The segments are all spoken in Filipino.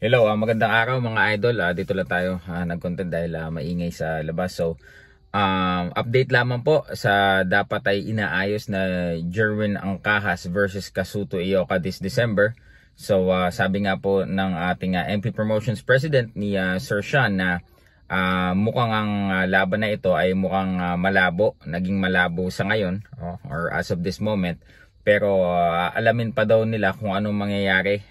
Hello, magandang araw mga idol. Dito lang tayo nag-content dahil maingay sa labas. So, update lamang po sa dapat ay inaayos na Jerwin Angkahas versus Kasuto Ioka this December. So, sabi nga po ng ating MP Promotions President ni Sir Sean na mukhang ang laban na ito ay mukhang malabo, naging malabo sa ngayon or as of this moment. Pero alamin pa daw nila kung anong mangyayari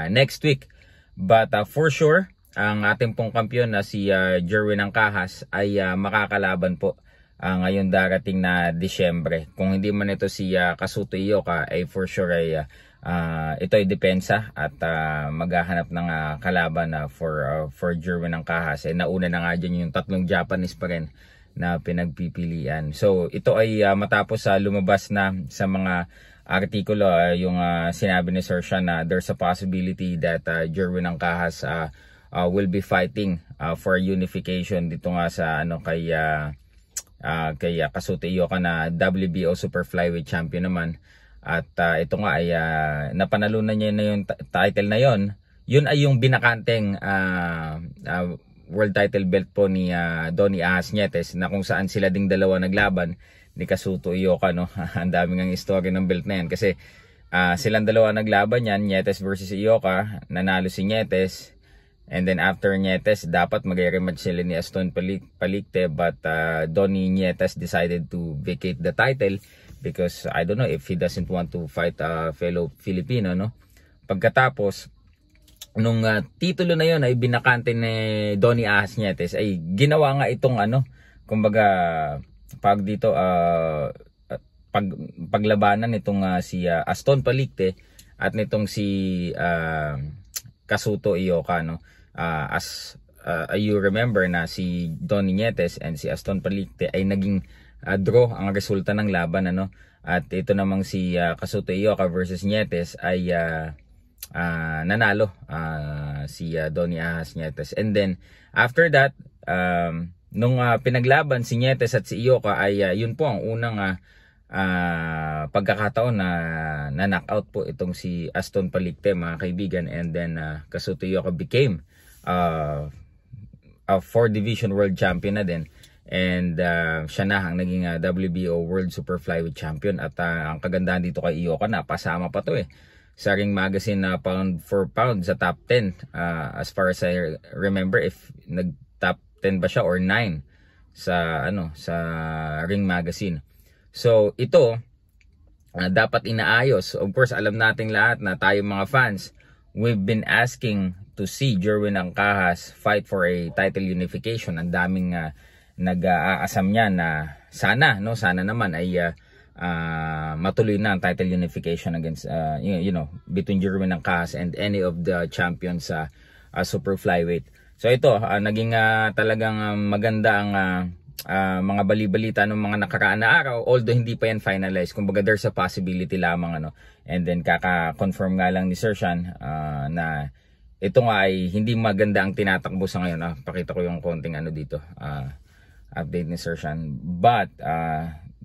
next week. But for sure, ang ating pong kampiyon na si Jerwin Angkahas ay makakalaban po ngayon darating na Disyembre. Kung hindi man ito si Kasuto Ioka ay for sure ay ito ay depensa at maghahanap ng kalaban for Jerwin Angkahas. Nauna na nga dyan yung tatlong Japanese pa rin na pinagpipilian. So ito ay matapos lumabas na sa mga artikulo yung sinabi ni Sir Sean na there's a possibility that Jerwin Angkahas will be fighting for unification dito nga sa kay Kasuto Ioka na WBO Super Flyweight Champion naman. At ito nga ay napanalunan niya na yung title na yon. Yun ay yung binakanteng world title belt po ni Donnie Ahas Nietes, na kung saan sila ding dalawa naglaban ni Kasuto Ioka, no? Ang daming ang istorya ng belt na yan kasi silang dalawa naglaban yan, Nietes versus Ioka, nanalo si Nietes, and then after Nietes dapat mag-rematch sila ni Aston Palicte, but Donnie Nietes decided to vacate the title because I don't know if he doesn't want to fight a fellow Filipino, no? Pagkatapos nung titulo na yon ay binakante ni Donnie Ahas Nietes, ay ginawa nga itong kumbaga pag dito paglabanan nitong si Aston Palicte at nitong si Kasuto Ioka, no? As you remember na si Donnie Nietes and si Aston Palicte ay naging draw ang resulta ng laban, at ito namang si Kasuto Ioka versus Nietes ay nanalo si Donnie Ahas Nietes. And then after that, nung pinaglaban si Nietes at si Ioka ay yun po ang unang pagkakataon na knockout po itong si Aston Palicte, mga kaibigan. And then Kasuto Ioka became a 4 division world champion na din. And siya na ang naging WBO World Super Flyweight Champion. At ang kagandahan dito kay Ioka, napasama pa to sa Ring Magazine na pound for pound sa top 10, as far as I remember, if nag top 10 ba siya or 9 sa sa Ring Magazine. So ito dapat inaayos. Of course, alam nating lahat na tayo mga fans, we've been asking to see Jerwin Angkahas fight for a title unification. Ang daming nag-aasam niya na sana naman ay matuloy na ang title unification against between Jerwin Angkahas and any of the champions sa super flyweight. So ito naging talagang maganda ang mga bali-balita ng mga nakaraan na araw, although hindi pa yan finalized. Kumbaga there's a possibility lamang, and then kaka-confirm nga lang ni Sir Sean na ito nga ay hindi maganda ang tinatakbo sa ngayon. Pakita ko yung konting dito, update ni Sir Sean, but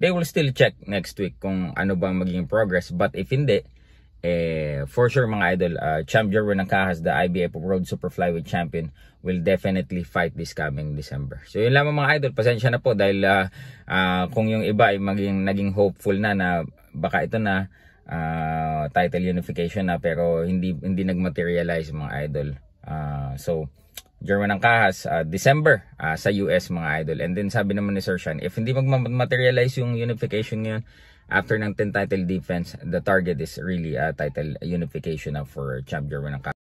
they will still check next week kung ano bang magiging progress. But if hindi, for sure mga idol, Champ Jerwin Angkahas, the IBF World Super Flyweight Champion, will definitely fight this coming December. So yun lamang mga idol, pasensya na po dahil kung yung iba ay naging hopeful na baka ito na title unification na, pero hindi nagmaterialize mga idol. So Jerwin Angkahas December sa US mga idol. And then sabi naman ni Sir Sean, if hindi magmaterialize yung unification ngayon after ng 10 title defense, the target is really title unification for Champ Jerwin Angkahas.